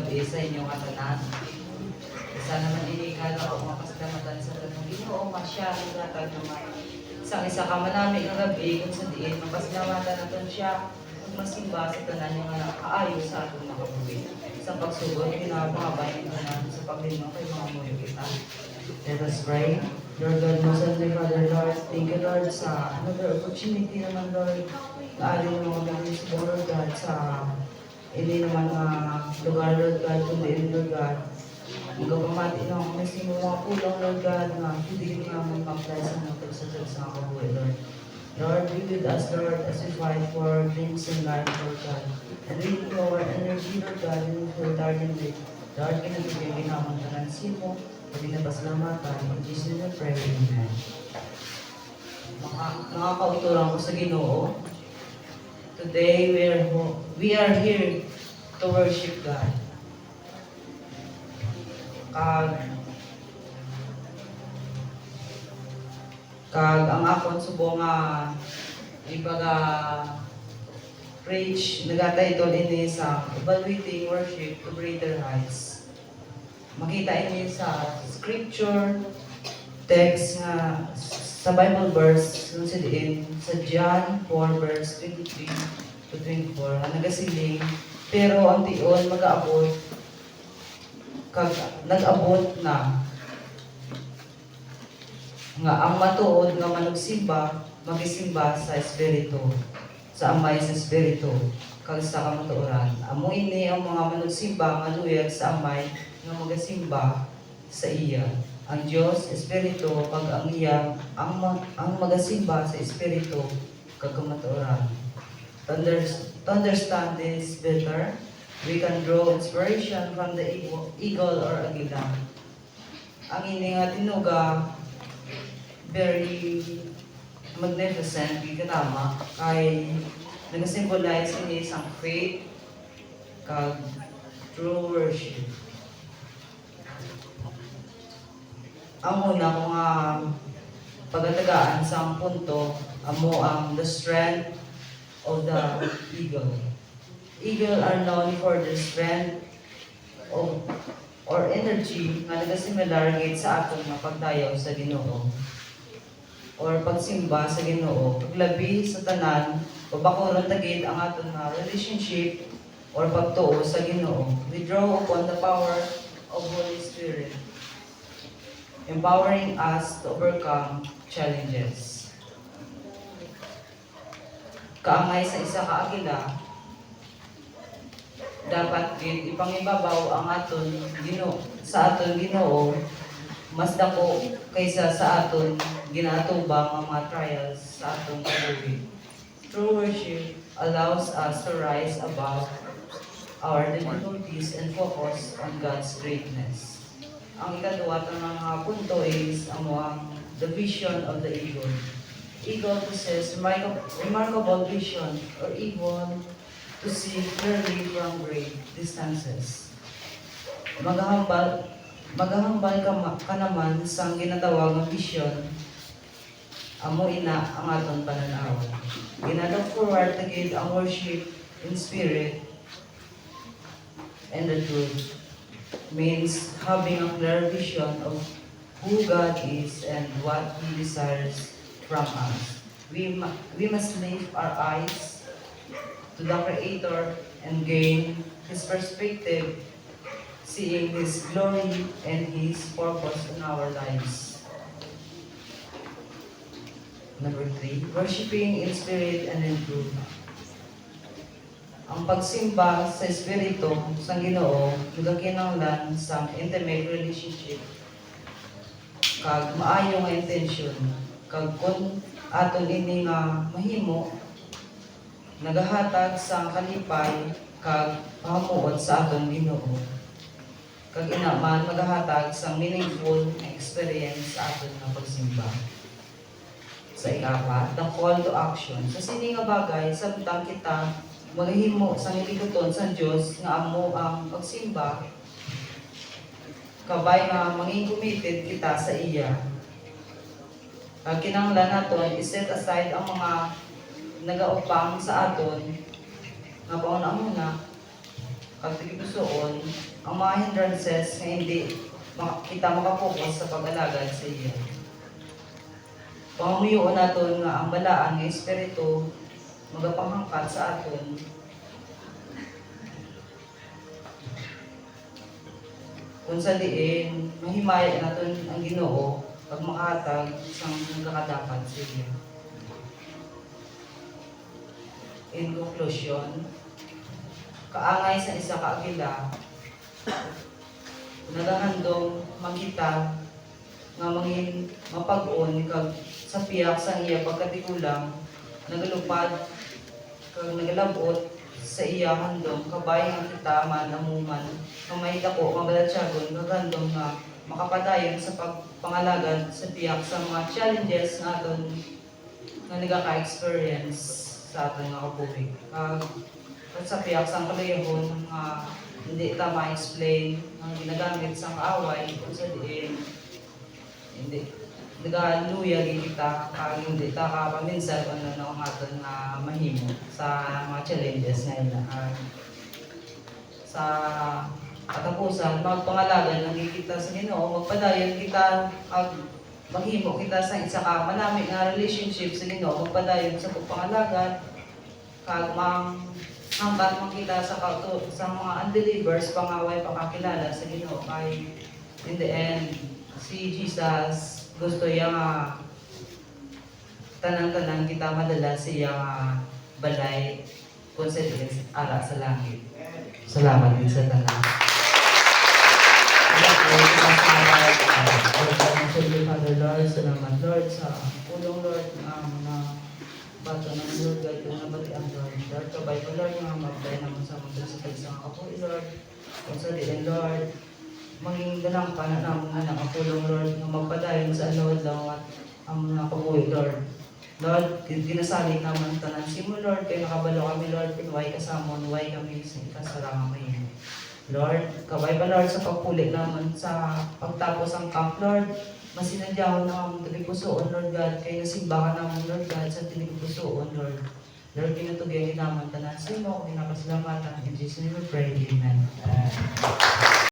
gabi sa inyong atanan. Isa naman inikala o makasalamatan sa tanong Ginoo, masyadong natag naman. Isa ka manami ng gabi kung sa diin, mapasalamatan natin siya kung masimba sa tanan niya nga nakaayo sa atong nakabuhi. Sa pagsugod, pinapangabay ng tanan sa paglinong kay mga muyo kita. Let us pray. Lord God, most Heavenly Father, Lord, thank you, Lord, sa another opportunity naman, Lord, na alin mo kami sa Lord God, sa hindi naman lugar, Lord God, kundi Lord God. Magpapamati na ako kasi mo mga kulang, Lord God, na hindi ka naman mag-apply sa mga pagsasal sa kabuhay, Lord. Lord, be with us, Lord, as we fight for dreams and life, Lord God. And renew our energy, Lord God, and feel darkened with. Lord, kinagiging naman talansin mo, pwede na pasalamatan. In Jesus' name we pray, Amen. Mga kauturan ko sa Ginoo, today we are here to worship God. Kag ang akon subong nga preach nagatitle ini sa evaluating worship to greater heights. Makita ini sa scripture text nga sa Bible verse sa diin sa John 4 verse 23 to 24 nga nagasiling pero ang tion mag-aabot kag nag-abot na nga ang matuod nga manugsimba magisimba sa espiritu sa amay sa espiritu kag sa kamatuoran amo ini ang mga manugsimba nga luyag sa amay nga magasimba sa iya ang Dios espiritu kag ang iya ang magasimba sa espiritu kag kamatuoran. To understand this better, we can draw inspiration from the eagle or agila. Ang ini nga tinuga very magnificent, giganama, kay nag-symbolize ini isang faith kag true worship. Ang una ko nga pagatagaan sa punto, amo ang the strength of the eagle. Eagle are known for their strength or energy nga nagasimilar gid sa atong pagdayaw sa Ginoo or pagsimba sa Ginoo paglabi sa tanan pabakuron tagid ang aton relationship or pagtuo sa Ginoo. We draw upon the power of Holy Spirit empowering us to overcome challenges. Kaangay sa isa ka agila dapat gid ipangibabaw ang aton Ginoo sa aton Ginoo mas dako kaysa sa aton ginatubang ang mga trials sa aton kabuhi. True worship allows us to rise above our difficulties and focus on God's greatness. Ang ikaduwa ng mga punto is ang the vision of the eagle. Eagle possess remarkable vision or able to see clearly from great distances. Maghahambal ka naman sa ginatawag ng vision, amo ina ang aton pananaw. Ginalook forward to give ang worship in spirit and the truth means having a clear vision of who God is and what He desires from us. We must lift our eyes to the Creator and gain His perspective, seeing His glory and His purpose in our lives. Number 3, worshiping in spirit and in truth. Ang pagsimba sa espiritu sa Ginoo nagakinahanglan sa intimate relationship kag maayo nga intention kag kun aton ini nga mahimo nagahatag sa kalipay kag pahamuot sa aton Ginoo kag ina man magahatag sa meaningful experience sa aton nga pagsimba. Sa ikapat, the call to action. Sa sini nga bagay samtang kita maghimo sa niliguton sa Dios nga amo ang pagsimba kabay nga manging committed kita sa iya. Kag kinahanglan naton i-set aside ang mga nagaupang sa aton nga pauna-una pag tigipusoon, ang mga hindrances nga hindi kita makapokus sa pag-alagad sa iya. Pamamuyuon naton nga ang balaan nga espiritu magapanghangkat sa aton kung sa diin mahimaya naton ang Ginoo pag makahatag sang nagakadapat sa iya. In conclusion, kaangay sa isa ka agila nagahandong makita nga mangin mapag-on kag sa piyak sa iya pagkatigulang nagalupad kag nagalabot sa iya handom kabay ang kita man amuman kamay dako mabalatsagon kagandom nga makapadayon sa pagpangalagad sa piyak sa mga challenges nga aton nga nagaka-experience sa aton nga kabuhi. Kag sa piyak sa kalayahon nga hindi ta ma-explain ang ginagamit sa away kung sa diin hindi nagaluya kita kag hindi ta ka paminsan ano ang aton nga mahimo sa mga challenges nga ila. Sa katapusan magpangalagan lang kita sa Ginoo magpadayon kita ag maghimo kita sa isa ka manami nga relationship sa Ginoo magpadayon sa pagpangalagan kag hanggat makita sa mga unbelievers pangaway pakakilala sa Ginoo kay in the end si Jesus gusto niya nga tanan-tanan kita madala siya nga balay kung sa ara sa langit. Salamat din sa tanan. Father Lord, salamat Lord sa pulong Lord na bato ng Lord, guide ko na bati ang Lord. Lord, kabay ko Lord nga magbay naman sa mga sa kaisang ako Lord. Kung sa diin Lord, maging ganang pa na namin na nakapulong Lord na magpadayon sa Lord lang at ang mga kabuhi Lord. Lord, ginasalig naman tanan si mo Lord, kaya nakabalo kami Lord, pinuway kasama, nuway kami sa ikasarang kami. Lord, kabay ba Lord sa pagpulit naman sa pagtapos ang camp Lord, masinadyaw na ang tilipusoon Lord God, kaya nasimba ka naman Lord God sa tilipusoon Lord. Lord, kinatugyan naman tanan si mo, kinakasalamatan. In Jesus' name we pray, Amen.